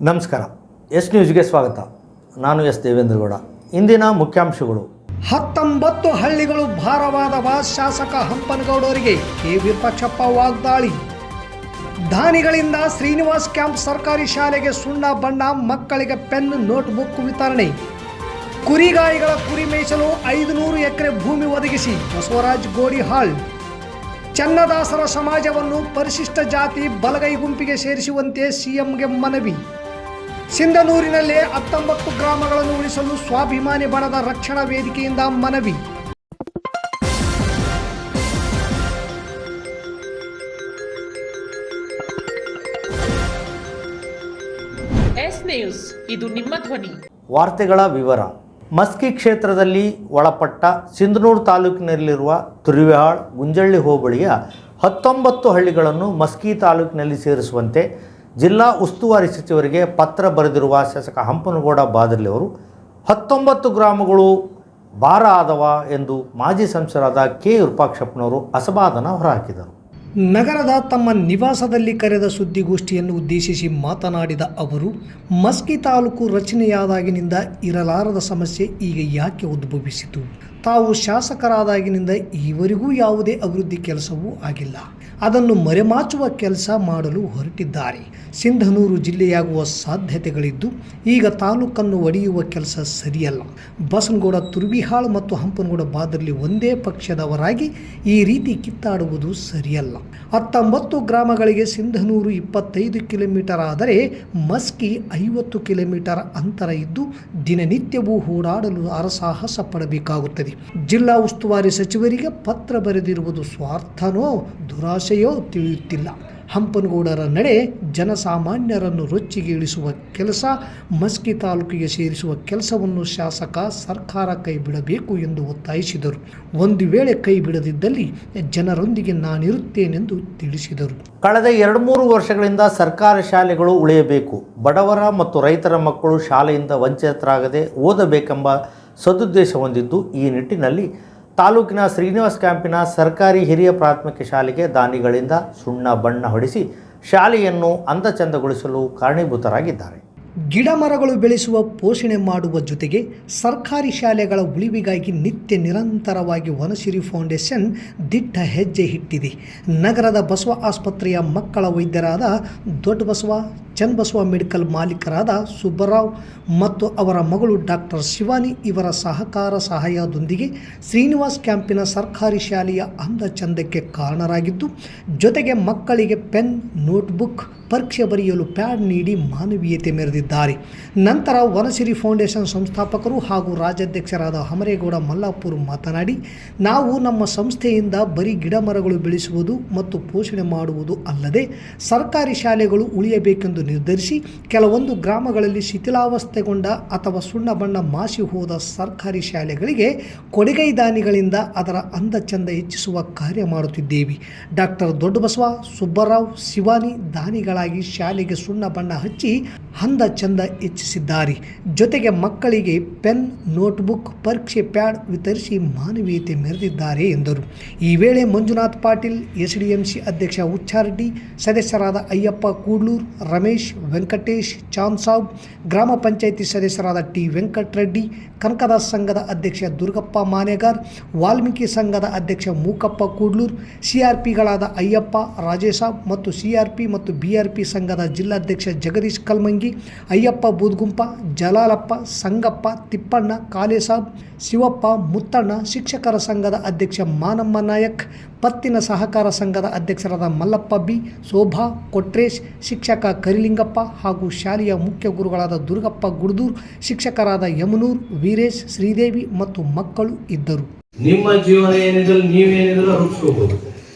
ನಮಸ್ಕಾರ. ಎಸ್ ನ್ಯೂಸ್ಗೆ ಸ್ವಾಗತ. ನಾನು ಎಸ್ ದೇವೇಂದ್ರಗೌಡ. ಇಂದಿನ ಮುಖ್ಯಾಂಶಗಳು. 19 ಹಳ್ಳಿಗಳು ಭಾರವಾದವ ಶಾಸಕ ಹಂಪನಗೌಡರಿಗೆ ಕೆ ವಿರೂಪಾಕ್ಷಪ್ಪ ವಾಗ್ದಾಳಿ. ದಾನಿಗಳಿಂದ ಶ್ರೀನಿವಾಸ್ ಕ್ಯಾಂಪ್ ಸರ್ಕಾರಿ ಶಾಲೆಗೆ ಸುಣ್ಣ ಬಣ್ಣ, ಮಕ್ಕಳಿಗೆ ಪೆನ್, ನೋಟ್ಬುಕ್ ವಿತರಣೆ. ಕುರಿಗಾಯಿಗಳ ಕುರಿ ಮೇಯಿಸಲು 500 ಎಕರೆ ಭೂಮಿ ಒದಗಿಸಿ ಬಸವರಾಜ್ ಗೋಡಿಹಾಳ್. ಚನ್ನದಾಸರ ಸಮಾಜವನ್ನು ಪರಿಶಿಷ್ಟ ಜಾತಿ ಬಲಗೈ ಗುಂಪಿಗೆ ಸೇರಿಸುವಂತೆ ಸಿಎಂಗೆ ಮನವಿ. ಸಿಂಧನೂರಿನಲ್ಲಿ 19 ಗ್ರಾಮಗಳನ್ನು ಉಳಿಸಲು ಸ್ವಾಭಿಮಾನಿ ಬಣದ ರಕ್ಷಣಾ ವೇದಿಕೆಯಿಂದ ಮನವಿ. ಎಸ್ ನ್ಯೂಸ್, ಇದು ನಿಮ್ಮ ಧ್ವನಿ. ವಾರ್ತೆಗಳ ವಿವರ. ಮಸ್ಕಿ ಕ್ಷೇತ್ರದಲ್ಲಿ ಒಳಪಟ್ಟ ಸಿಂಧನೂರು ತಾಲೂಕಿನಲ್ಲಿರುವ ತುರುವಿಹಾಳ್ ಗುಂಜಳ್ಳಿ ಹೋಬಳಿಯ 19 ಹಳ್ಳಿಗಳನ್ನು ಮಸ್ಕಿ ತಾಲೂಕಿನಲ್ಲಿ ಸೇರಿಸುವಂತೆ ಜಿಲ್ಲಾ ಉಸ್ತುವಾರಿ ಸಚಿವರಿಗೆ ಪತ್ರ ಬರೆದಿರುವ ಶಾಸಕ ಹಂಪನಗೌಡ ಬಾದರ್ಲಿ ಅವರು 19 ಗ್ರಾಮಗಳು ಭಾರ ಆದವ ಎಂದು ಮಾಜಿ ಸಂಸದರಾದ ಕೆ ವಿರೂಪಾಕ್ಷಪ್ಪನವರು ಅಸಮಾಧಾನ ಹೊರಹಾಕಿದರು. ನಗರದ ತಮ್ಮ ನಿವಾಸದಲ್ಲಿ ಕರೆದ ಸುದ್ದಿಗೋಷ್ಠಿಯನ್ನು ಉದ್ದೇಶಿಸಿ ಮಾತನಾಡಿದ ಅವರು, ಮಸ್ಕಿ ತಾಲೂಕು ರಚನೆಯಾದಾಗಿನಿಂದ ಇರಲಾರದ ಸಮಸ್ಯೆ ಈಗ ಯಾಕೆ ಉದ್ಭವಿಸಿತು? ತಾವು ಶಾಸಕರಾದಾಗಿನಿಂದ ಈವರೆಗೂ ಯಾವುದೇ ಅಭಿವೃದ್ಧಿ ಕೆಲಸವೂ ಆಗಿಲ್ಲ. ಅದನ್ನು ಮರೆಮಾಚುವ ಕೆಲಸ ಮಾಡಲು ಹೊರಟಿದ್ದಾರೆ. ಸಿಂಧನೂರು ಜಿಲ್ಲೆಯಾಗುವ ಸಾಧ್ಯತೆಗಳಿದ್ದು ಈಗ ತಾಲೂಕನ್ನು ಒಡೆಯುವ ಕೆಲಸ ಸರಿಯಲ್ಲ. ಬಸನಗೌಡ ತುರುವಿಹಾಳ್ ಮತ್ತು ಹಂಪನಗೌಡ ಬಾದರ್ಲಿ ಒಂದೇ ಪಕ್ಷದವರಾಗಿ ಈ ರೀತಿ ಕಿತ್ತಾಡುವುದು ಸರಿಯಲ್ಲ. 19 ಗ್ರಾಮಗಳಿಗೆ ಸಿಂಧನೂರು 25 ಕಿಲೋಮೀಟರ್ ಆದರೆ ಮಸ್ಕಿ 50 ಕಿಲೋಮೀಟರ್ ಅಂತರ ಇದ್ದು ದಿನನಿತ್ಯವೂ ಓಡಾಡಲು ಹರಸಾಹಸ ಪಡಬೇಕಾಗುತ್ತದೆ. ಜಿಲ್ಲಾ ಉಸ್ತುವಾರಿ ಸಚಿವರಿಗೆ ಪತ್ರ ಬರೆದಿರುವುದು ಸ್ವಾರ್ಥನೋ ದುರಾಶೆಯೋ ತಿಳಿಯುತ್ತಿಲ್ಲ. ಹಂಪನಗೌಡರ ನಡೆ ಜನಸಾಮಾನ್ಯರನ್ನು ರೊಚ್ಚಿಗೆ ಇಳಿಸುವ ಕೆಲಸ. ಮಸ್ಕಿ ತಾಲೂಕಿಗೆ ಸೇರಿಸುವ ಕೆಲಸವನ್ನು ಶಾಸಕ ಸರ್ಕಾರ ಕೈ ಬಿಡಬೇಕು ಎಂದು ಒತ್ತಾಯಿಸಿದರು. ಒಂದು ವೇಳೆ ಕೈ ಬಿಡದಿದ್ದಲ್ಲಿ ಜನರೊಂದಿಗೆ ನಾನಿರುತ್ತೇನೆಂದು ತಿಳಿಸಿದರು. ಕಳೆದ 2-3 ವರ್ಷಗಳಿಂದ ಸರ್ಕಾರಿ ಶಾಲೆಗಳು ಉಳಿಯಬೇಕು, ಬಡವರ ಮತ್ತು ರೈತರ ಮಕ್ಕಳು ಶಾಲೆಯಿಂದ ವಂಚಿತರಾಗದೆ ಓದಬೇಕೆಂಬ ಸದುದ್ದೇಶ ಹೊಂದಿದ್ದು, ಈ ನಿಟ್ಟಿನಲ್ಲಿ ತಾಲೂಕಿನ ಶ್ರೀನಿವಾಸ್ ಕ್ಯಾಂಪಿನ ಸರ್ಕಾರಿ ಹಿರಿಯ ಪ್ರಾಥಮಿಕ ಶಾಲೆಗೆ ದಾನಿಗಳಿಂದ ಸುಣ್ಣ ಬಣ್ಣ ಹೊಡೆಸಿ ಶಾಲೆಯನ್ನು ಅಂದಚಂದಗೊಳಿಸಲು ಕಾರಣೀಭೂತರಾಗಿದ್ದಾರೆ. ಗಿಡ ಮರಗಳು ಬೆಳೆಸುವ ಪೋಷಣೆ ಮಾಡುವ ಜೊತೆಗೆ ಸರ್ಕಾರಿ ಶಾಲೆಗಳ ಉಳಿವಿಗಾಗಿ ನಿತ್ಯ ನಿರಂತರವಾಗಿ ವನಸಿರಿ ಫೌಂಡೇಶನ್ ದಿಟ್ಟ ಹೆಜ್ಜೆ ಇಟ್ಟಿದೆ. ನಗರದ ಬಸವ ಆಸ್ಪತ್ರೆಯ ಮಕ್ಕಳ ವೈದ್ಯರಾದ ದೊಡ್ಡಬಸವ, ಚನ್ನಬಸವ ಮೆಡಿಕಲ್ ಮಾಲೀಕರಾದ ಸುಬ್ಬರಾವ್ ಮತ್ತು ಅವರ ಮಗಳು ಡಾಕ್ಟರ್ ಶಿವಾನಿ ಇವರ ಸಹಾಯದೊಂದಿಗೆ ಶ್ರೀನಿವಾಸ್ ಕ್ಯಾಂಪಿನ ಸರ್ಕಾರಿ ಶಾಲೆಯ ಅಂದ ಚಂದಕ್ಕೆ ಕಾರಣರಾಗಿದ್ದು, ಜೊತೆಗೆ ಮಕ್ಕಳಿಗೆ ಪೆನ್, ನೋಟ್ಬುಕ್, ಪರೀಕ್ಷೆ ಬರೆಯಲು ಪ್ಯಾಡ್ ನೀಡಿ ಮಾನವೀಯತೆ ಮೆರೆದಿದ್ದಾರೆ. ನಂತರ ವನಸಿರಿ ಫೌಂಡೇಶನ್ ಸಂಸ್ಥಾಪಕರು ಹಾಗೂ ರಾಜ್ಯಾಧ್ಯಕ್ಷರಾದ ಹಮರೇಗೌಡ ಮಲ್ಲಾಪುರ್ ಮಾತನಾಡಿ, ನಾವು ನಮ್ಮ ಸಂಸ್ಥೆಯಿಂದ ಬರೀ ಗಿಡ ಮರಗಳು ಬೆಳೆಸುವುದು ಮತ್ತು ಪೋಷಣೆ ಮಾಡುವುದು ಅಲ್ಲದೆ ಸರ್ಕಾರಿ ಶಾಲೆಗಳು ಉಳಿಯಬೇಕೆಂದು ನಿರ್ಧರಿಸಿ ಕೆಲವೊಂದು ಗ್ರಾಮಗಳಲ್ಲಿ ಶಿಥಿಲಾವಸ್ಥೆಗೊಂಡ ಅಥವಾ ಸುಣ್ಣ ಬಣ್ಣ ಮಾಸಿ ಹೋದ ಸರ್ಕಾರಿ ಶಾಲೆಗಳಿಗೆ ಕೊಡುಗೈ ದಾನಿಗಳಿಂದ ಅದರ ಅಂದ ಚಂದ ಹೆಚ್ಚಿಸುವ ಕಾರ್ಯ ಮಾಡುತ್ತಿದ್ದೇವೆ. ಡಾಕ್ಟರ್ ದೊಡ್ಡಬಸವ, ಸುಬ್ಬರಾವ್, ಶಿವಾನಿ ದಾನಿಗಳಾಗಿ ಶಾಲೆಗೆ ಸುಣ್ಣ ಬಣ್ಣ ಹಚ್ಚಿ ಅಂದ ಚಂದ ಹೆಚ್ಚಿಸಿದ್ದಾರೆ. ಜೊತೆಗೆ ಮಕ್ಕಳಿಗೆ ಪೆನ್, ನೋಟ್ಬುಕ್, ಪರೀಕ್ಷೆ ಪ್ಯಾಡ್ ವಿತರಿಸಿ ಮಾನವೀಯತೆ ಮೆರೆದಿದ್ದಾರೆ ಎಂದರು. ಈ ವೇಳೆ ಮಂಜುನಾಥ್ ಪಾಟೀಲ್, ಎಸ್ಡಿಎಂಸಿ ಅಧ್ಯಕ್ಷ ಹುಚ್ಚಾರೆಡ್ಡಿ, ಸದಸ್ಯರಾದ ಅಯ್ಯಪ್ಪ ಕೂಡ್ಲೂರ್, ರಮೇಶ್, ವೆಂಕಟೇಶ್, ಚಾಂದ್ ಸಾಬ್, ಗ್ರಾಮ ಪಂಚಾಯಿತಿ ಸದಸ್ಯರಾದ ಟಿ ವೆಂಕಟರೆಡ್ಡಿ, ಕನಕದಾಸ್ ಸಂಘದ ಅಧ್ಯಕ್ಷ ದುರ್ಗಪ್ಪ ಮಾನೆಗಾರ್, ವಾಲ್ಮೀಕಿ ಸಂಘದ ಅಧ್ಯಕ್ಷ ಮೂಕಪ್ಪ ಕೂಡ್ಲೂರ್, ಸಿಆರ್ಪಿಗಳಾದ ಅಯ್ಯಪ್ಪ, ರಾಜೇಸಾಬ್ ಮತ್ತು ಸಿಆರ್ಪಿ ಮತ್ತು ಬಿಆರ್ಪಿ ಸಂಘದ ಜಿಲ್ಲಾಧ್ಯಕ್ಷ ಜಗದೀಶ್ ಕಲ್ಮಂಗಿ, ಅಯ್ಯಪ್ಪ ಬೂದ್ಗುಂಪ, ಜಲಾಲಪ್ಪ, ಸಂಗಪ್ಪ, ತಿಪ್ಪಣ್ಣ, ಕಾಲೇಸಾಬ್, ಶಿವಪ್ಪ, ಮುತ್ತಣ್ಣ, ಶಿಕ್ಷಕರ ಸಂಘದ ಅಧ್ಯಕ್ಷ ಮಾನಮ್ಮ ನಾಯಕ್, ಪತ್ತಿನ ಸಹಕಾರ ಸಂಘದ ಅಧ್ಯಕ್ಷರಾದ ಮಲ್ಲಪ್ಪ ಬಿ, ಶೋಭಾ, ಕೊಟ್ರೇಶ್, ಶಿಕ್ಷಕ ಕರಿಲಿಂಗಪ್ಪ ಹಾಗೂ ಶಾಲೆಯ ಮುಖ್ಯ ಗುರುಗಳಾದ ದುರ್ಗಪ್ಪ ಗುಡ್ದೂರ್, ಶಿಕ್ಷಕರಾದ ಯಮನೂರ್, ವೀರೇಶ್, ಶ್ರೀದೇವಿ ಮತ್ತು ಮಕ್ಕಳು ಇದ್ದರು. ನಿಮ್ಮ ಜೀವನ ಏನಿದ್ರು ನೀವೇನಿದ್ರು ರೂಪಿಸ್ಕೋಬಹುದು,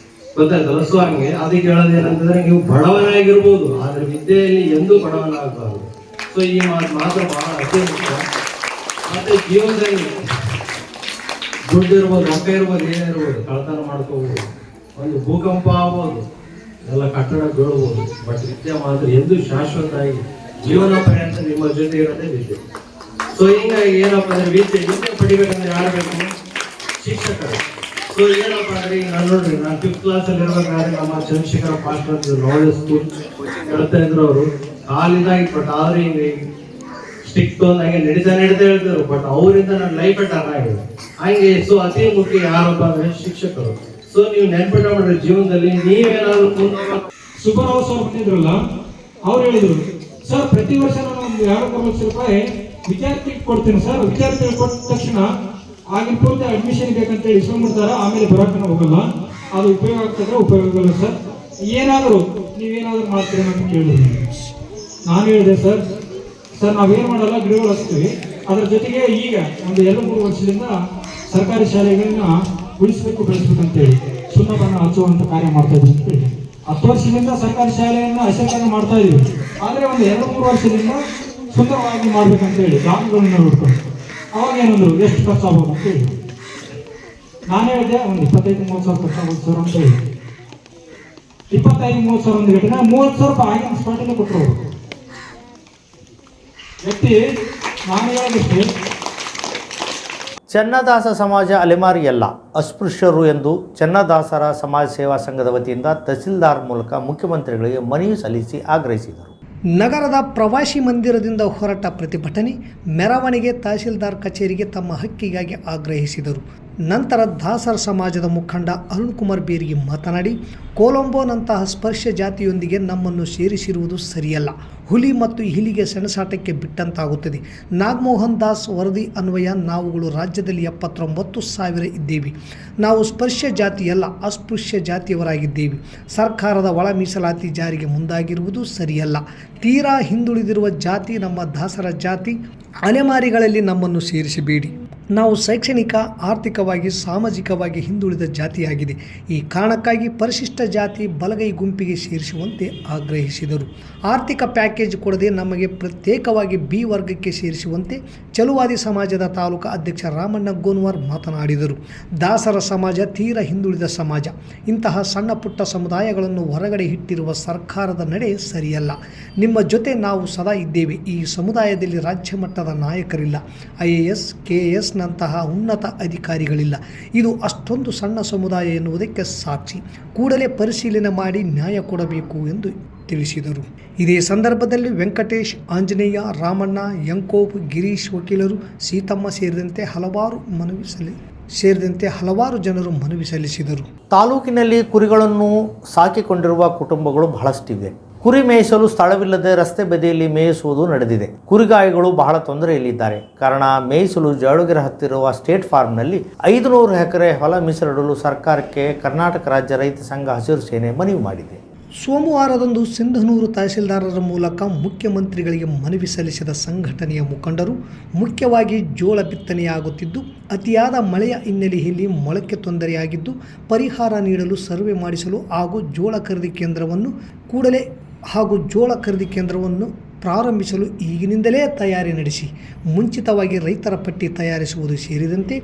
ಗೊತ್ತಾಯ್ತಲ್ಲ. ಸೊ ಹಂಗೆ ಅದಕ್ಕೆ ಹೇಳೋದೇನಂತಂದ್ರೆ, ನೀವು ಬಡವನಾಗಿರ್ಬೋದು ಆದ್ರೆ ವಿದ್ಯೆಯಲ್ಲಿ ಎಂದೂ ಬಡವನಾಗಬಾರ್ದು. ಸೊ ಈ ಮಾತ್ರ ಬಹಳ ಅತಿ ಮುಖ್ಯ. ಮತ್ತೆ ಜೀವನದಲ್ಲಿ ದುಡ್ಡು ಇರ್ಬೋದು, ರೊಕ್ಕ ಇರ್ಬೋದು, ಏನಿರ್ಬೋದು, ಕಳ್ತನ ಮಾಡ್ಕೋಬಹುದು, ಒಂದು ಭೂಕಂಪ ಆಗ್ಬೋದು, ಎಲ್ಲ ಕಟ್ಟಡ ಬೀಳ್ಬೋದು, ಬಟ್ ವಿದ್ಯೆ ಮಾತ್ರ ಎಂದೂ ಶಾಶ್ವತ ಆಗಿ ಜೀವನ ಪರ್ಯಂತ ನಿಮ್ಮ ಜೊತೆ ಇರೋದೇ ವಿದ್ಯೆ. ಸೊ ಹಿಂಗಾಗಿ ಏನಪ್ಪ ಅಂದ್ರೆ ವಿದ್ಯೆ ಪಡಿಬೇಕಂದ್ರೆ ಯಾರು ಬೇಕು? ಶಿಕ್ಷಕರು. ಸೊ ಏನಪ್ಪ ಅಂದ್ರೆ ಈಗ ನಾನು ನೋಡ್ರಿ, ನಾನು 5th ಕ್ಲಾಸ್ ಅಲ್ಲಿ ಇರ್ಬೇಕಾದ್ರೆ ನಮ್ಮ ಚಂದ್ರಶೇಖರ ಪಾಸ್ಟರ್ ನಾಲೆಜ್ ಸ್ಕೂಲ್ ಹೇಳ್ತಾ ಇದ್ರು ಅವರು, ಕಾಲಿದಾಗಿ ಬಟ್ ಆದ್ರೆ ಹಿಂಗೆ ಸ್ಟಿಕ್ ನಂಗೆ ನಡೀತಾ ಹೇಳ್ತಾರೆ, ಬಟ್ ಅವರಿಂದ ನನ್ನ ಲೈಫ್ ಟರ್ನ್ ಆಗಿದೆ ಹಂಗೆ. ಸೊ ಅತಿ ಮುಖ್ಯ ಯಾರಪ್ಪ ಅಂದ್ರೆ ಶಿಕ್ಷಕರು. ಸೊ ನೀವು ನೆನ್ಪಿಟ್ಟ ಮಾಡ್ರಿ, ಜೀವನದಲ್ಲಿ ನೀವೇನಾದ್ರು ಸುಬ್ಬರಾವ್ ಸರ್ ಬಂದಿದ್ರಲ್ಲ, ಅವ್ರು ಹೇಳಿದ್ರು, ಸರ್ ಪ್ರತಿ ವರ್ಷ ನಾನು ಒಂದು 2 ಲಕ್ಷ ರೂಪಾಯಿ ವಿದ್ಯಾರ್ಥಿಗೆ ಕೊಡ್ತೀನಿ ಸರ್. ವಿದ್ಯಾರ್ಥಿಗಳು ಕೊಟ್ಟ ತಕ್ಷಣ ಆಗಿನ ಪೂರ್ತಿ ಅಡ್ಮಿಷನ್ ಬೇಕಂತೇಳಿ ಇಸ್ಕೊಂಡ್ಬಿಡ್ತಾರೆ, ಆಮೇಲೆ ಬರೋಕೆ ಹೋಗಲ್ಲ. ಅದು ಉಪಯೋಗ ಆಗ್ತದೆ, ಉಪಯೋಗ ಆಗಲ್ಲ ಸರ್. ಏನಾದರೂ ನೀವೇನಾದರೂ ಮಾಡ್ತೀರ ಅಂತ ಕೇಳಿದ್ರು. ನಾನು ಹೇಳಿದೆ, ಸರ್ ನಾವೇನು ಮಾಡಲ್ಲ, ಗಿಡಗಳು ಹಚ್ತೀವಿ. ಅದರ ಜೊತೆಗೆ ಈಗ ಒಂದು 2-3 ವರ್ಷದಿಂದ ಸರ್ಕಾರಿ ಶಾಲೆಗಳನ್ನ ಉಳಿಸ್ಬೇಕು, ಬೆಳೆಸ್ಬೇಕು ಅಂತೇಳಿ ಸುಣ್ಣ ಬಣ್ಣ ಹಚ್ಚುವಂಥ ಕಾರ್ಯ ಮಾಡ್ತಾ ಇದ್ದೀವಿ ಅಂತೇಳಿ 10 ವರ್ಷದಿಂದ ಸರ್ಕಾರಿ ಶಾಲೆಯನ್ನು ಅಶೋಕನ ಮಾಡ್ತಾ ಇದೀವಿ. ಆದರೆ ಒಂದು 2-3 ವರ್ಷದಿಂದ ಸುಂದರವಾಗಿ ಮಾಡ್ಬೇಕಂತೇಳಿ ಗ್ರಾಮಗಳನ್ನ ನೋಡ್ಕೊಂಡು ಅವಾಗ ಏನಂದ್ರು, ಎಷ್ಟು ಖರ್ಚಾಗ್ಬೋದು ಅಂತೇಳಿ ನಾನು ಹೇಳಿದೆ, ಒಂದು 25-30 ಸಾವಿರ ಖರ್ಚಾಗ್ಬೋದು ಸರ್ ಅಂತ ಹೇಳಿ. 25-30 ಸಾವಿರ ಒಂದು ಗಂಟೆ 30 ಸಾವಿರ ರೂಪಾಯಿ ಆಗಿನ ಸ್ಪಾಟಲ್ಲೇ ಕೊಟ್ಟರು ವ್ಯಕ್ತಿ. ನಾನು ಹೇಳಿದಷ್ಟೇ, ಚೆನ್ನದಾಸ ಸಮಾಜ ಅಲೆಮಾರಿಯಲ್ಲ, ಅಸ್ಪೃಶ್ಯರು ಎಂದು ಚೆನ್ನದಾಸರ ಸಮಾಜ ಸೇವಾ ಸಂಘದ ವತಿಯಿಂದ ತಹಸೀಲ್ದಾರ್ ಮೂಲಕ ಮುಖ್ಯಮಂತ್ರಿಗಳಿಗೆ ಮನವಿ ಸಲ್ಲಿಸಿ ಆಗ್ರಹಿಸಿದರು. ನಗರದ ಪ್ರವಾಸಿ ಮಂದಿರದಿಂದ ಹೊರಟ ಪ್ರತಿಭಟನೆ ಮೆರವಣಿಗೆ ತಹಸೀಲ್ದಾರ್ ಕಚೇರಿಗೆ ತಮ್ಮ ಹಕ್ಕಿಗಾಗಿ ಆಗ್ರಹಿಸಿದರು. ನಂತರ ದಾಸರ ಸಮಾಜದ ಮುಖಂಡ ಅರುಣ್ ಕುಮಾರ್ ಬೇರಿಗೆ ಮಾತನಾಡಿ, ಕೊಲಂಬೋನಂತಹ ಸ್ಪರ್ಶ ಜಾತಿಯೊಂದಿಗೆ ನಮ್ಮನ್ನು ಸೇರಿಸಿರುವುದು ಸರಿಯಲ್ಲ. ಹುಲಿ ಮತ್ತು ಇಲಿಗೆ ಸೆಣಸಾಟಕ್ಕೆ ಬಿಟ್ಟಂತಾಗುತ್ತದೆ. ನಾಗಮೋಹನ್ ದಾಸ್ ವರದಿ ಅನ್ವಯ ನಾವುಗಳು ರಾಜ್ಯದಲ್ಲಿ 79,000 ಇದ್ದೇವೆ. ನಾವು ಸ್ಪರ್ಶ ಜಾತಿಯಲ್ಲ, ಅಸ್ಪೃಶ್ಯ ಜಾತಿಯವರಾಗಿದ್ದೇವೆ. ಸರ್ಕಾರದ ಒಳ ಮೀಸಲಾತಿ ಜಾರಿಗೆ ಮುಂದಾಗಿರುವುದು ಸರಿಯಲ್ಲ. ತೀರಾ ಹಿಂದುಳಿದಿರುವ ಜಾತಿ ನಮ್ಮ ದಾಸರ ಜಾತಿ. ಅಲೆಮಾರಿಗಳಲ್ಲಿ ನಮ್ಮನ್ನು ಸೇರಿಸಬೇಡಿ. ನಾವು ಶೈಕ್ಷಣಿಕ, ಆರ್ಥಿಕವಾಗಿ, ಸಾಮಾಜಿಕವಾಗಿ ಹಿಂದುಳಿದ ಜಾತಿಯಾಗಿದೆ. ಈ ಕಾರಣಕ್ಕಾಗಿ ಪರಿಶಿಷ್ಟ ಜಾತಿ ಬಲಗೈ ಗುಂಪಿಗೆ ಸೇರಿಸುವಂತೆ ಆಗ್ರಹಿಸಿದರು. ಆರ್ಥಿಕ ಪ್ಯಾಕೇಜ್ ಕೊಡದೆ ನಮಗೆ ಪ್ರತ್ಯೇಕವಾಗಿ ಬಿ ವರ್ಗಕ್ಕೆ ಸೇರಿಸುವಂತೆ ಚಲುವಾದಿ ಸಮಾಜದ ತಾಲೂಕು ಅಧ್ಯಕ್ಷ ರಾಮಣ್ಣ ಗೋನ್ವಾರ್ ಮಾತನಾಡಿದರು. ದಾಸರ ಸಮಾಜ ತೀರ ಹಿಂದುಳಿದ ಸಮಾಜ. ಇಂತಹ ಸಣ್ಣ ಪುಟ್ಟ ಸಮುದಾಯಗಳನ್ನು ಹೊರಗಡೆ ಇಟ್ಟಿರುವ ಸರ್ಕಾರದ ನಡೆ ಸರಿಯಲ್ಲ. ನಿಮ್ಮ ಜೊತೆ ನಾವು ಸದಾ ಇದ್ದೇವೆ. ಈ ಸಮುದಾಯದಲ್ಲಿ ರಾಜ್ಯ ಮಟ್ಟದ ನಾಯಕರಿಲ್ಲ. IAS, KS ನಂತಹ ಉನ್ನತ ಅಧಿಕಾರಿಗಳಿಲ್ಲ. ಇದು ಅಷ್ಟೊಂದು ಸಣ್ಣ ಸಮುದಾಯ ಎನ್ನುವುದಕ್ಕೆ ಸಾಕ್ಷಿ. ಕೂಡಲೇ ಪರಿಶೀಲನೆ ಮಾಡಿ ನ್ಯಾಯ ಕೊಡಬೇಕು ಎಂದು ತಿಳಿಸಿದರು. ಇದೇ ಸಂದರ್ಭದಲ್ಲಿ ವೆಂಕಟೇಶ್, ಆಂಜನೇಯ, ರಾಮಣ್ಣ, ಯಂಕೋಬ್, ಗಿರೀಶ್, ವಕೀಲರು, ಸೀತಮ್ಮ ಸೇರಿದಂತೆ ಹಲವಾರು ಜನರು ಮನವಿ ಸಲ್ಲಿಸಿದರು. ತಾಲೂಕಿನಲ್ಲಿ ಕುರಿಗಳನ್ನು ಸಾಕಿಕೊಂಡಿರುವ ಕುಟುಂಬಗಳು ಬಹಳಷ್ಟಿವೆ. ಕುರಿ ಮೇಯಿಸಲು ಸ್ಥಳವಿಲ್ಲದೆ ರಸ್ತೆ ಬದಿಯಲ್ಲಿ ಮೇಯಿಸುವುದು ನಡೆದಿದೆ. ಕುರಿಗಾಯಿಗಳು ಬಹಳ ತೊಂದರೆಯಲ್ಲಿದ್ದಾರೆ. ಕಾರಣ ಮೇಯಿಸಲು ಜಾಳುಗೆರೆ ಹತ್ತಿರುವ ಸ್ಟೇಟ್ ಫಾರ್ಮ್ನಲ್ಲಿ 500 ಎಕರೆ ಹೊಲ ಮೀಸಲಿಡಲು ಸರ್ಕಾರಕ್ಕೆ ಕರ್ನಾಟಕ ರಾಜ್ಯ ರೈತ ಸಂಘ ಹಸಿರು ಸೇನೆ ಮನವಿ ಮಾಡಿದೆ. ಸೋಮವಾರದಂದು ಸಿಂಧನೂರು ತಹಸೀಲ್ದಾರರ ಮೂಲಕ ಮುಖ್ಯಮಂತ್ರಿಗಳಿಗೆ ಮನವಿ ಸಲ್ಲಿಸಿದ ಸಂಘಟನೆಯ ಮುಖಂಡರು, ಮುಖ್ಯವಾಗಿ ಜೋಳ ಬಿತ್ತನೆಯಾಗುತ್ತಿದ್ದು ಅತಿಯಾದ ಮಳೆಯ ಹಿನ್ನೆಲೆಯಲ್ಲಿ ಮೊಳಕೆ ತೊಂದರೆಯಾಗಿದ್ದು ಪರಿಹಾರ ನೀಡಲು ಸರ್ವೆ ಮಾಡಿಸಲು ಹಾಗೂ ಜೋಳ ಖರೀದಿ ಕೇಂದ್ರವನ್ನು ಪ್ರಾರಂಭಿಸಲು ಈಗಿನಿಂದಲೇ ತಯಾರಿ ನಡೆಸಿ ಮುಂಚಿತವಾಗಿ ರೈತರ ಪಟ್ಟಿ ತಯಾರಿಸುವುದು ಸೇರಿದಂತೆ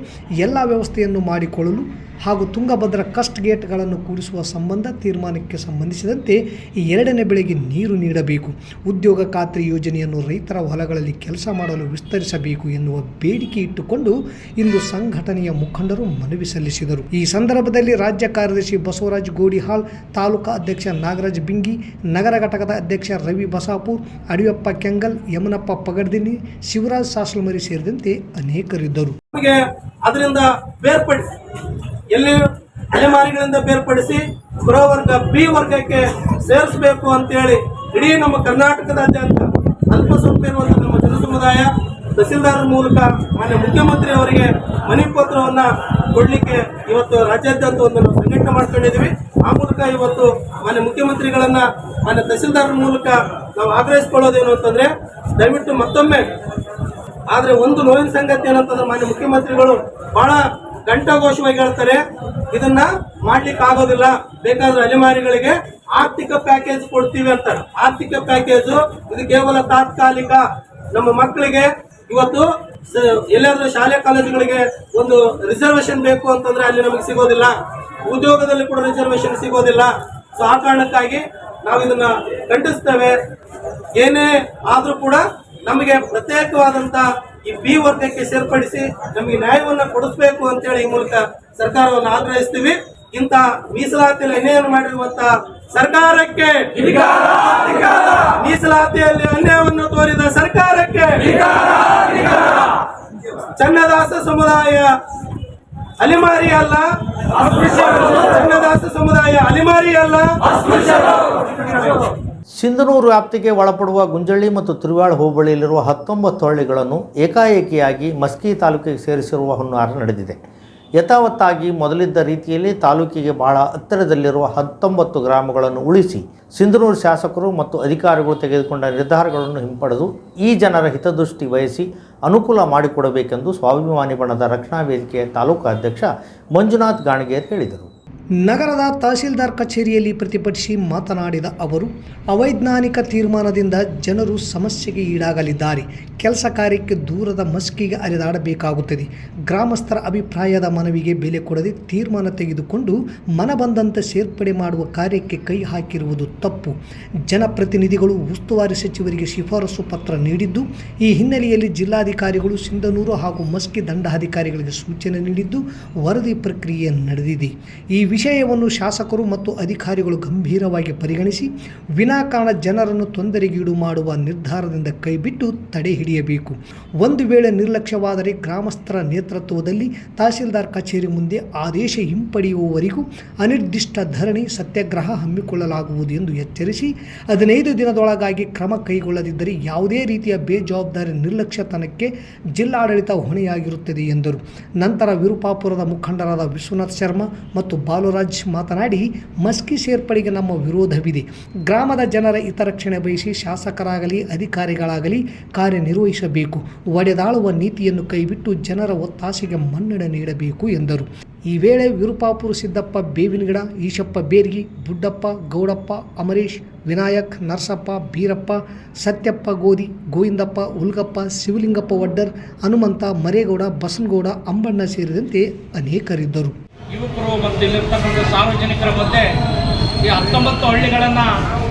ಎಲ್ಲ ವ್ಯವಸ್ಥೆಯನ್ನು ಮಾಡಿಕೊಳ್ಳಲು ಹಾಗೂ ತುಂಗಭದ್ರಾ ಕಸ್ಟ್ ಗೇಟ್ಗಳನ್ನು ಕೂಡಿಸುವ ಸಂಬಂಧ ತೀರ್ಮಾನಕ್ಕೆ ಸಂಬಂಧಿಸಿದಂತೆ 2ನೇ ಬೆಳೆಗೆ ನೀರು ನೀಡಬೇಕು. ಉದ್ಯೋಗ ಖಾತ್ರಿ ಯೋಜನೆಯನ್ನು ರೈತರ ಹೊಲಗಳಲ್ಲಿ ಕೆಲಸ ಮಾಡಲು ವಿಸ್ತರಿಸಬೇಕು ಎನ್ನುವ ಬೇಡಿಕೆ ಇಟ್ಟುಕೊಂಡು ಇಂದು ಸಂಘಟನೆಯ ಮುಖಂಡರು ಮನವಿ ಸಲ್ಲಿಸಿದರು. ಈ ಸಂದರ್ಭದಲ್ಲಿ ರಾಜ್ಯ ಕಾರ್ಯದರ್ಶಿ ಬಸವರಾಜ್ ಗೋಡಿಹಾಳ್, ತಾಲೂಕಾ ಅಧ್ಯಕ್ಷ ನಾಗರಾಜ್ ಬಿಂಗಿ, ನಗರ ಘಟಕದ ಅಧ್ಯಕ್ಷ ರವಿ ಬಸಾಪುರ್, ಅಡಿಯಪ್ಪ ಕೆಂಗಲ್, ಯಮನಪ್ಪ ಪಗಡ್ದಿನಿ, ಶಿವರಾಜ್ ಸಾಸ್ಲಮರಿ ಸೇರಿದಂತೆ ಅನೇಕರಿದ್ದರು. ಅದರಿಂದ ಬೇರ್ಪಡಿಸಿ ಎಲ್ಲಿ ಅಲೆಮಾರಿಗಳಿಂದ ಬೇರ್ಪಡಿಸಿ ವರ್ಗ ಬಿ ವರ್ಗಕ್ಕೆ ಸೇರಿಸಬೇಕು ಅಂತೇಳಿ ಇಡೀ ನಮ್ಮ ಕರ್ನಾಟಕದಾದ್ಯಂತ ಅಲ್ಪ ಸ್ವಲ್ಪ ಇರುವಂತಹ ನಮ್ಮ ಜನ ಸಮುದಾಯ ತಹಸೀಲ್ದಾರರ ಮೂಲಕ ಮಾನ್ಯ ಮುಖ್ಯಮಂತ್ರಿ ಅವರಿಗೆ ಮನವಿ ಪತ್ರವನ್ನ ಕೊಡ್ಲಿಕ್ಕೆ ಇವತ್ತು ರಾಜ್ಯಾದ್ಯಂತ ಒಂದು ನಾವು ಸಂಘಟನೆ ಮಾಡ್ಕೊಂಡಿದ್ದೀವಿ. ಆ ಮೂಲಕ ಇವತ್ತು ಮಾನ್ಯ ಮುಖ್ಯಮಂತ್ರಿಗಳನ್ನ ಮಾನ್ಯ ತಹಸೀಲ್ದಾರರ ಮೂಲಕ ನಾವು ಆಗ್ರಹಿಸಿಕೊಳ್ಳೋದೇನು ಅಂತಂದ್ರೆ, ದಯವಿಟ್ಟು ಮತ್ತೊಮ್ಮೆ ಆದ್ರೆ ಒಂದು ನೋವಿನ ಸಂಗತಿ ಏನಂತಂದ್ರೆ, ಮಾನ್ಯ ಮುಖ್ಯಮಂತ್ರಿಗಳು ಬಹಳ ಘಂಟಾಘೋಷವಾಗಿ ಹೇಳ್ತಾರೆ, ಇದನ್ನ ಮಾಡ್ಲಿಕ್ಕೆ ಆಗೋದಿಲ್ಲ, ಬೇಕಾದ್ರೆ ಅಲೆಮಾರಿಗಳಿಗೆ ಆರ್ಥಿಕ ಪ್ಯಾಕೇಜ್ ಕೊಡ್ತೀವಿ ಅಂತ. ಆರ್ಥಿಕ ಪ್ಯಾಕೇಜ್ ಇದು ಕೇವಲ ತಾತ್ಕಾಲಿಕ. ನಮ್ಮ ಮಕ್ಕಳಿಗೆ ಇವತ್ತು ಎಲ್ಲಾದ್ರೂ ಶಾಲೆ ಕಾಲೇಜುಗಳಿಗೆ ಒಂದು ರಿಸರ್ವೇಶನ್ ಬೇಕು ಅಂತಂದ್ರೆ ಅಲ್ಲಿ ನಮಗೆ ಸಿಗೋದಿಲ್ಲ. ಉದ್ಯೋಗದಲ್ಲಿ ಕೂಡ ರಿಸರ್ವೇಶನ್ ಸಿಗೋದಿಲ್ಲ. ಸೊ ಆ ಕಾರಣಕ್ಕಾಗಿ ನಾವು ಇದನ್ನ ಖಂಡಿಸ್ತೇವೆ. ಏನೇ ಆದ್ರೂ ಕೂಡ ನಮಗೆ ಪ್ರತ್ಯೇಕವಾದಂತ ಈ ಬಿ ವರ್ಗಕ್ಕೆ ಸೇರ್ಪಡಿಸಿ ನಮಗೆ ನ್ಯಾಯವನ್ನ ಕೊಡಿಸಬೇಕು ಅಂತೇಳಿ ಈ ಮೂಲಕ ಸರ್ಕಾರವನ್ನು ಆಗ್ರಹಿಸ್ತೀವಿ. ಇಂಥ ಮೀಸಲಾತಿಯಲ್ಲಿ ಅನ್ಯಾಯ ಮಾಡಿರುವಂತಹ ಸರ್ಕಾರಕ್ಕೆ, ಮೀಸಲಾತಿಯಲ್ಲಿ ಅನ್ಯಾಯವನ್ನು ತೋರಿದ ಸರ್ಕಾರಕ್ಕೆ, ಚನ್ನದಾಸ ಸಮುದಾಯ ಅಲಿಮಾರಿ ಅಲ್ಲ, ಚನ್ನದಾಸ ಸಮುದಾಯ ಅಲಿಮಾರಿ ಅಲ್ಲ. ಸಿಂಧನೂರು ವ್ಯಾಪ್ತಿಗೆ ಒಳಪಡುವ ಗುಂಜಳ್ಳಿ ಮತ್ತು ತುರುವಾಳ ಹೋಬಳಿಯಲ್ಲಿರುವ 19 ಹಳ್ಳಿಗಳನ್ನು ಏಕಾಏಕಿಯಾಗಿ ಮಸ್ಕಿ ತಾಲೂಕಿಗೆ ಸೇರಿಸಿರುವ ಹುನ್ನಾರ ನಡೆದಿದೆ. ಯಥಾವತ್ತಾಗಿ ಮೊದಲಿದ್ದ ರೀತಿಯಲ್ಲಿ ತಾಲೂಕಿಗೆ ಬಹಳ ಹತ್ತಿರದಲ್ಲಿರುವ 19 ಗ್ರಾಮಗಳನ್ನು ಉಳಿಸಿ ಸಿಂಧನೂರು ಶಾಸಕರು ಮತ್ತು ಅಧಿಕಾರಿಗಳು ತೆಗೆದುಕೊಂಡ ನಿರ್ಧಾರಗಳನ್ನು ಹಿಂಪಡೆದು ಈ ಜನರ ಹಿತದೃಷ್ಟಿ ವಹಿಸಿ ಅನುಕೂಲ ಮಾಡಿಕೊಡಬೇಕೆಂದು ಸ್ವಾಭಿಮಾನಿ ಬಣದ ರಕ್ಷಣಾ ವೇದಿಕೆಯ ತಾಲೂಕು ಅಧ್ಯಕ್ಷ ಮಂಜುನಾಥ್ ಗಾಣಿಗೇರ್ ಹೇಳಿದರು. ನಗರದ ತಹಸೀಲ್ದಾರ್ ಕಚೇರಿಯಲ್ಲಿ ಪ್ರತಿಭಟಿಸಿ ಮಾತನಾಡಿದ ಅವರು, ಅವೈಜ್ಞಾನಿಕ ತೀರ್ಮಾನದಿಂದ ಜನರು ಸಮಸ್ಯೆಗೆ ಈಡಾಗಲಿದ್ದಾರೆ. ಕೆಲಸ ಕಾರ್ಯಕ್ಕೆ ದೂರದ ಮಸ್ಕಿಗೆ ಅಲೆದಾಡಬೇಕಾಗುತ್ತದೆ. ಗ್ರಾಮಸ್ಥರ ಅಭಿಪ್ರಾಯದ ಮನವಿಗೆ ಬೆಲೆ ಕೊಡದೆ ತೀರ್ಮಾನ ತೆಗೆದುಕೊಂಡು ಮನಬಂದಂತೆ ಸೇರ್ಪಡೆ ಮಾಡುವ ಕಾರ್ಯಕ್ಕೆ ಕೈ ಹಾಕಿರುವುದು ತಪ್ಪು. ಜನಪ್ರತಿನಿಧಿಗಳು ಉಸ್ತುವಾರಿ ಸಚಿವರಿಗೆ ಶಿಫಾರಸು ಪತ್ರ ನೀಡಿದ್ದು, ಈ ಹಿನ್ನೆಲೆಯಲ್ಲಿ ಜಿಲ್ಲಾಧಿಕಾರಿಗಳು ಸಿಂಧನೂರು ಹಾಗೂ ಮಸ್ಕಿ ದಂಡಾಧಿಕಾರಿಗಳಿಗೆ ಸೂಚನೆ ನೀಡಿದ್ದು ವರದಿ ಪ್ರಕ್ರಿಯೆ ನಡೆದಿದೆ. ಈ ವಿಷಯವನ್ನು ಶಾಸಕರು ಮತ್ತು ಅಧಿಕಾರಿಗಳು ಗಂಭೀರವಾಗಿ ಪರಿಗಣಿಸಿ ವಿನಾಕಾರಣ ಜನರನ್ನು ತೊಂದರೆಗೀಡು ಮಾಡುವ ನಿರ್ಧಾರದಿಂದ ಕೈಬಿಟ್ಟು ತಡೆ ಹಿಡಿಯಬೇಕು. ಒಂದು ವೇಳೆ ನಿರ್ಲಕ್ಷ್ಯವಾದರೆ ಗ್ರಾಮಸ್ಥರ ನೇತೃತ್ವದಲ್ಲಿ ತಹಸೀಲ್ದಾರ್ ಕಚೇರಿ ಮುಂದೆ ಆದೇಶ ಹಿಂಪಡೆಯುವವರೆಗೂ ಅನಿರ್ದಿಷ್ಟ ಧರಣಿ ಸತ್ಯಾಗ್ರಹ ಹಮ್ಮಿಕೊಳ್ಳಲಾಗುವುದು ಎಂದು ಎಚ್ಚರಿಸಿ 15 ದಿನದೊಳಗಾಗಿ ಕ್ರಮ ಕೈಗೊಳ್ಳದಿದ್ದರೆ ಯಾವುದೇ ರೀತಿಯ ಬೇಜವಾಬ್ದಾರಿ ನಿರ್ಲಕ್ಷ್ಯತನಕ್ಕೆ ಜಿಲ್ಲಾಡಳಿತ ಹೊಣೆಯಾಗಿರುತ್ತದೆ ಎಂದರು. ನಂತರ ವಿರುಪಾಪುರದ ಮುಖಂಡರಾದ ವಿಶ್ವನಾಥ್ ಶರ್ಮಾ ಮತ್ತು ಬಾಲುರಾಜ್ ಮಾತನಾಡಿ, ಮಸ್ಕಿ ಸೇರ್ಪಡೆಗೆ ನಮ್ಮ ವಿರೋಧವಿದೆ. ಗ್ರಾಮದ ಜನರ ಹಿತರಕ್ಷಣೆ ಬಯಸಿ ಶಾಸಕರಾಗಲಿ ಅಧಿಕಾರಿಗಳಾಗಲಿ ಕಾರ್ಯನಿರ್ವಹಿಸಬೇಕು. ಒಡೆದಾಳುವ ನೀತಿಯನ್ನು ಕೈಬಿಟ್ಟು ಜನರ ಒತ್ತಾಸೆಗೆ ಮನ್ನಣೆ ನೀಡಬೇಕು ಎಂದರು. ಈ ವೇಳೆ ವಿರುಪಾಪುರ ಸಿದ್ದಪ್ಪ ಬೇವಿನಗಿಡ, ಈಶಪ್ಪ ಬೇರ್ಗಿ, ಬುಡ್ಡಪ್ಪ, ಗೌಡಪ್ಪ, ಅಮರೇಶ್, ವಿನಾಯಕ್, ನರಸಪ್ಪ, ಬೀರಪ್ಪ, ಸತ್ಯಪ್ಪ ಗೋದಿ, ಗೋವಿಂದಪ್ಪ, ಹುಲ್ಗಪ್ಪ, ಶಿವಲಿಂಗಪ್ಪ ವಡ್ಡರ್, ಹನುಮಂತ, ಮರೇಗೌಡ, ಬಸನಗೌಡ, ಅಂಬಣ್ಣ ಸೇರಿದಂತೆ ಅನೇಕರಿದ್ದರು. ಯುವಕರು ಮತ್ತು ಇಲ್ಲಿರ್ತಕ್ಕಂಥ ಸಾರ್ವಜನಿಕರ ಮಧ್ಯೆ ಈ 19 ಹಳ್ಳಿಗಳನ್ನು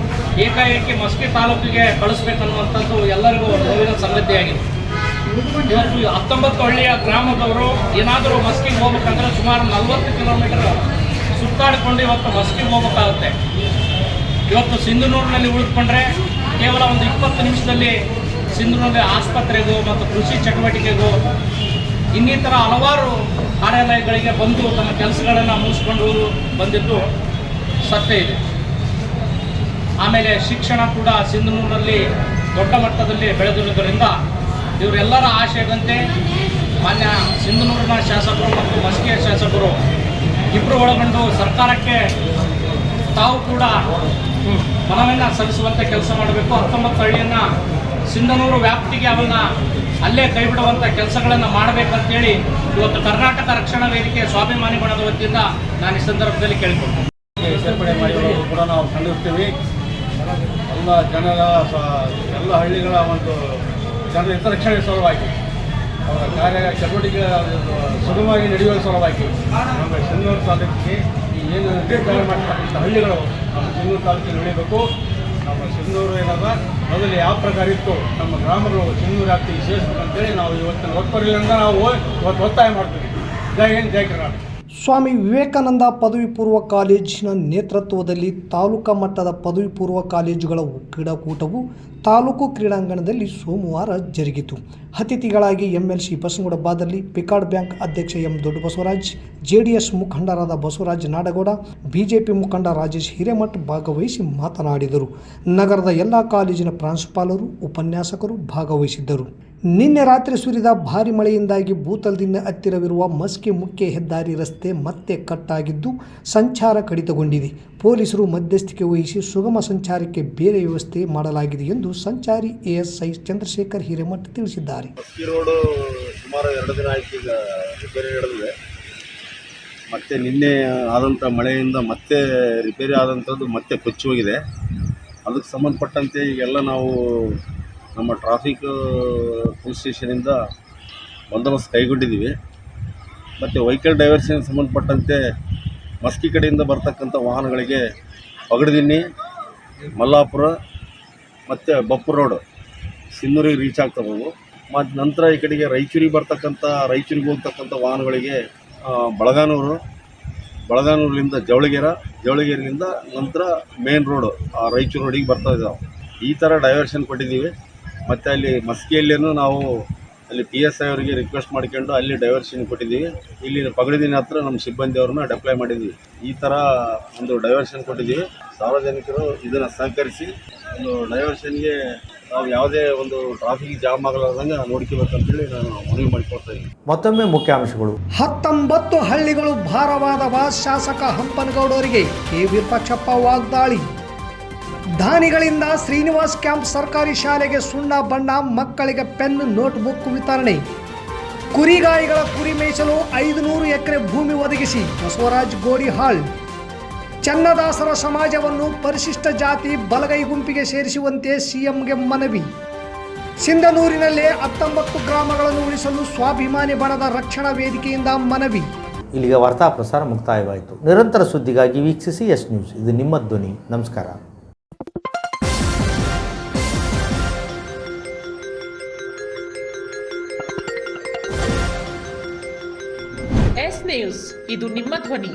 ಏಕಾಏಕಿ ಮಸ್ಕಿ ತಾಲೂಕಿಗೆ ಕಳಿಸ್ಬೇಕನ್ನುವಂಥದ್ದು ಎಲ್ಲರಿಗೂ ನೋವಿನ ಸಂಗತಿಯಾಗಿದೆ. ಇವತ್ತು 19 ಹಳ್ಳಿಯ ಗ್ರಾಮದವರು ಏನಾದರೂ ಮಸ್ಕಿಗೆ ಹೋಗ್ಬೇಕಂದ್ರೆ ಸುಮಾರು 40 ಕಿಲೋಮೀಟರ್ ಸುತ್ತಾಡಿಕೊಂಡು ಇವತ್ತು ಮಸ್ಕಿಗೆ ಹೋಗಬೇಕಾಗುತ್ತೆ. ಇವತ್ತು ಸಿಂಧನೂರಿನಲ್ಲಿ ಉಳಿದುಕೊಂಡ್ರೆ ಕೇವಲ ಒಂದು 20 ನಿಮಿಷದಲ್ಲಿ ಸಿಂಧನೂರಿನಲ್ಲಿ ಆಸ್ಪತ್ರೆಗೂ ಮತ್ತು ಕೃಷಿ ಚಟುವಟಿಕೆಗೂ ಇನ್ನಿತರ ಹಲವಾರು ಕಾರ್ಯಾಲಯಗಳಿಗೆ ಬಂದು ತಮ್ಮ ಕೆಲಸಗಳನ್ನು ಮುಗಿಸ್ಕೊಂಡು ಬಂದಿದ್ದು ಸತ್ಯ ಇದೆ. ಆಮೇಲೆ ಶಿಕ್ಷಣ ಕೂಡ ಸಿಂಧನೂರಿನಲ್ಲಿ ದೊಡ್ಡ ಮಟ್ಟದಲ್ಲಿ ಬೆಳೆದಿರುವುದರಿಂದ ಇವರೆಲ್ಲರ ಆಶಯದಂತೆ ಮಾನ್ಯ ಸಿಂಧನೂರಿನ ಶಾಸಕರು ಮತ್ತು ಮಸ್ಕಿಯ ಶಾಸಕರು ಇಬ್ಬರು ಒಳಗೊಂಡು ಸರ್ಕಾರಕ್ಕೆ ತಾವು ಕೂಡ ಮನವಿಯನ್ನು ಸಲ್ಲಿಸುವಂಥ ಕೆಲಸ ಮಾಡಬೇಕು. 19 ಹಳ್ಳಿಯನ್ನು ಸಿಂಧನೂರು ವ್ಯಾಪ್ತಿಗೆ ಅವನ್ನ ಅಲ್ಲೇ ಕೈ ಬಿಡುವಂಥ ಕೆಲಸಗಳನ್ನು ಮಾಡಬೇಕಂತೇಳಿ ಇವತ್ತು ಕರ್ನಾಟಕ ರಕ್ಷಣಾ ವೇದಿಕೆ ಸ್ವಾಭಿಮಾನಿ ಬಣದ ವತಿಯಿಂದ ನಾನು ಈ ಸಂದರ್ಭದಲ್ಲಿ ಕೇಳಿಕೊಳ್ತೀನಿ. ಸೇರ್ಪಡೆ ಮಾಡಿರೋದು ಕೂಡ ನಾವು ಕಂಡಿರ್ತೀವಿ. ಎಲ್ಲ ಜನರ ಎಲ್ಲ ಹಳ್ಳಿಗಳ ಒಂದು ಜನರ ಹಿತರಕ್ಷಣೆ ಸಲುವಾಗಿ ಅವರ ಕಾರ್ಯ ಚಟುವಟಿಕೆ ಸುಗಮವಾಗಿ ನಡೆಯುವ ಸಲುವಾಗಿ ನಮ್ಮ ಸಿಂಧನೂರು ತಾಲೂಕಿಗೆ ಏನು ನಿರ್ಧಾರ ಮಾಡ್ತಕ್ಕಂಥ ಹಳ್ಳಿಗಳು ನಮ್ಮ ಸಿಂಧನೂರು ತಾಲೂಕಿಗೆ ಉಳಿಬೇಕು. ನಮ್ಮ ಸಿಂಧನೂರು ಏನದ ಮೊದಲು ಯಾವ ಪ್ರಕಾರ ಇತ್ತು ನಮ್ಮ ಗ್ರಾಮಗಳು ಸಿಂಧನೂರು ವ್ಯಾಪ್ತಿಗೆ ಸೇರಿಸ್ಬೇಕಂತೇಳಿ ನಾವು ಇವತ್ತಿನ ಒತ್ತುವರಿಯಿಂದ ನಾವು ಇವತ್ತು ಒತ್ತಾಯ ಮಾಡ್ತೀವಿ. ಜೈ ಹಿಂದ್, ಜೈ ಕರ್ನಾಟಕ. ಸ್ವಾಮಿ ವಿವೇಕಾನಂದ ಪದವಿ ಪೂರ್ವ ಕಾಲೇಜಿನ ನೇತೃತ್ವದಲ್ಲಿ ತಾಲೂಕಾ ಮಟ್ಟದ ಪದವಿ ಪೂರ್ವ ಕಾಲೇಜುಗಳ ಕ್ರೀಡಾಕೂಟವು ತಾಲೂಕು ಕ್ರೀಡಾಂಗಣದಲ್ಲಿ ಸೋಮವಾರ ಜರುಗಿತು. ಅತಿಥಿಗಳಾಗಿ MLC Basanagouda Badarli, PCARD bank ಅಧ್ಯಕ್ಷ ಎಂ ದೊಡ್ಡಬಸವರಾಜ್, JDS ಮುಖಂಡರಾದ ಬಸವರಾಜ್ ನಾಡಗೌಡ, BJP ಮುಖಂಡ ರಾಜೇಶ್ ಹಿರೇಮಠ್ ಭಾಗವಹಿಸಿ ಮಾತನಾಡಿದರು. ನಗರದ ಎಲ್ಲ ಕಾಲೇಜಿನ ಪ್ರಾಂಶುಪಾಲರು, ಉಪನ್ಯಾಸಕರು ಭಾಗವಹಿಸಿದ್ದರು. ನಿನ್ನೆ ರಾತ್ರಿ ಸುರಿದ ಭಾರಿ ಮಳೆಯಿಂದಾಗಿ ಭೂತಲದಿಂದ ಹತ್ತಿರವಿರುವ ಮಸ್ಕಿ ಮುಖ್ಯ ಹೆದ್ದಾರಿ ರಸ್ತೆ ಮತ್ತೆ ಕಟ್ಟಾಗಿದ್ದು ಸಂಚಾರ ಕಡಿತಗೊಂಡಿದೆ. ಪೊಲೀಸರು ಮಧ್ಯಸ್ಥಿಕೆ ವಹಿಸಿ ಸುಗಮ ಸಂಚಾರಕ್ಕೆ ಬೇರೆ ವ್ಯವಸ್ಥೆ ಮಾಡಲಾಗಿದೆ ಎಂದು ಸಂಚಾರಿ ASI ಚಂದ್ರಶೇಖರ್ ಹಿರೇಮಠ್ ತಿಳಿಸಿದ್ದಾರೆ. ಮಸ್ಕಿ ರೋಡು ಸುಮಾರು 2 ದಿನ ಆಯ್ತು ಈಗ ರಿಪೇರಿ ನಡೆದಿದೆ. ಮತ್ತು ನಿನ್ನೆ ಆದಂಥ ಮಳೆಯಿಂದ ಮತ್ತೆ ರಿಪೇರಿ ಆದಂಥದ್ದು ಮತ್ತೆ ಕೊಚ್ಚಿ ಹೋಗಿದೆ. ಅದಕ್ಕೆ ಸಂಬಂಧಪಟ್ಟಂತೆ ಈಗೆಲ್ಲ ನಾವು ನಮ್ಮ ಟ್ರಾಫಿಕ್ ಪೊಲೀಸ್ ಸ್ಟೇಷನಿಂದ ಬಂದೋಬಸ್ತ್ ಕೈಗೊಂಡಿದ್ದೀವಿ. ಮತ್ತು ವೆಹಿಕಲ್ ಡೈವರ್ಷನ್ಗೆ ಸಂಬಂಧಪಟ್ಟಂತೆ ಮಸ್ಕಿ ಕಡೆಯಿಂದ ಬರ್ತಕ್ಕಂಥ ವಾಹನಗಳಿಗೆ ಪಗಡದಿನ್ನಿ, ಮಲ್ಲಾಪುರ ಮತ್ತು ಬಪ್ಪು ರೋಡ್ ಸಿಂಧನೂರಿಗೆ ರೀಚ್ ಆಗ್ತವೆ. ಮತ್ತು ನಂತರ ಈ ಕಡೆಗೆ ರಾಯಚೂರಿಗೆ ಹೋಗ್ತಕ್ಕಂಥ ವಾಹನಗಳಿಗೆ ಬಳಗಾನೂರು ಬಳಗಾನೂರಿನಿಂದ ಜವಳಗಿರಿಯಿಂದ ನಂತರ ಮೇನ್ ರೋಡು ರಾಯಚೂರು ರೋಡಿಗೆ ಬರ್ತಾ ಇದ್ದಾವೆ. ಈ ಥರ ಡೈವರ್ಷನ್ ಕೊಟ್ಟಿದ್ದೀವಿ. ಮತ್ತು ಅಲ್ಲಿ ಮಸ್ಕಿಯಲ್ಲಿಯೂ ನಾವು ಅಲ್ಲಿ PSI ಅವರಿಗೆ ರಿಕ್ವೆಸ್ಟ್ ಮಾಡ್ಕೊಂಡು ಅಲ್ಲಿ ಡೈವರ್ಷನ್ ಕೊಟ್ಟಿದ್ದೀವಿ. ಇಲ್ಲಿ ಪಗಡಿದಿನ ಹತ್ರ ನಮ್ಮ ಸಿಬ್ಬಂದಿಯವ್ರನ್ನ ಡೆಪ್ಲಾಯ್ ಮಾಡಿದ್ದೀವಿ. ಈ ಥರ ಒಂದು ಡೈವರ್ಷನ್ ಕೊಟ್ಟಿದ್ದೀವಿ. ಸಾರ್ವಜನಿಕರು ಇದನ್ನು ಸಹಕರಿಸಿ ಒಂದು ಡೈವರ್ಷನ್ಗೆ ನಾವು ಯಾವುದೇ ಒಂದು ಟ್ರಾಫಿಕ್ ಜಾಮ್ ಆಗಲಾರ್ದಂಗೆ ನೋಡ್ಕೋಬೇಕಂತೇಳಿ ನಾನು ಮನವಿ ಮಾಡಿಕೊಡ್ತಾ ಇದ್ದೀನಿ. ಮತ್ತೊಮ್ಮೆ ಮುಖ್ಯಾಂಶಗಳು. 19 ಹಳ್ಳಿಗಳು ಭಾರವಾದವ ಶಾಸಕ ಹಂಪನಗೌಡರಿಗೆ ಕೆ ವಿರೂಪಾಕ್ಷಪ್ಪ ವಾಗ್ದಾಳಿ. ದಾನಿಗಳಿಂದ ಶ್ರೀನಿವಾಸ್ ಕ್ಯಾಂಪ್ ಸರ್ಕಾರಿ ಶಾಲೆಗೆ ಸುಣ್ಣ ಬಣ್ಣ, ಮಕ್ಕಳಿಗೆ ಪೆನ್, ನೋಟ್ಬುಕ್ ವಿತರಣೆ. ಕುರಿಗಾಯಿಗಳ ಕುರಿ ಮೇಯಿಸಲು 500 ಎಕರೆ ಭೂಮಿ ಒದಗಿಸಿ ಬಸವರಾಜ್ ಗೋಡಿಹಾಳ್. ಚನ್ನದಾಸರ ಸಮಾಜವನ್ನು ಪರಿಶಿಷ್ಟ ಜಾತಿ ಬಲಗೈ ಗುಂಪಿಗೆ ಸೇರಿಸುವಂತೆ CMಗೆ ಮನವಿ. ಸಿಂಧನೂರಿನಲ್ಲೇ 19 ಗ್ರಾಮಗಳನ್ನು ಉಳಿಸಲು ಸ್ವಾಭಿಮಾನಿ ಬಣದ ರಕ್ಷಣಾ ವೇದಿಕೆಯಿಂದ ಮನವಿ. ಇಲ್ಲಿಗೆ ವಾರ್ತಾ ಪ್ರಸಾರ ಮುಕ್ತಾಯವಾಯಿತು. ನಿರಂತರ ಸುದ್ದಿಗಾಗಿ ವೀಕ್ಷಿಸಿ ಎಸ್ ನ್ಯೂಸ್. ಇದು ನಿಮ್ಮ ಧ್ವನಿ. ನಮಸ್ಕಾರ. ಎಸ್ ನ್ಯೂಸ್, ಇದು ನಿಮ್ಮ ಧ್ವನಿ.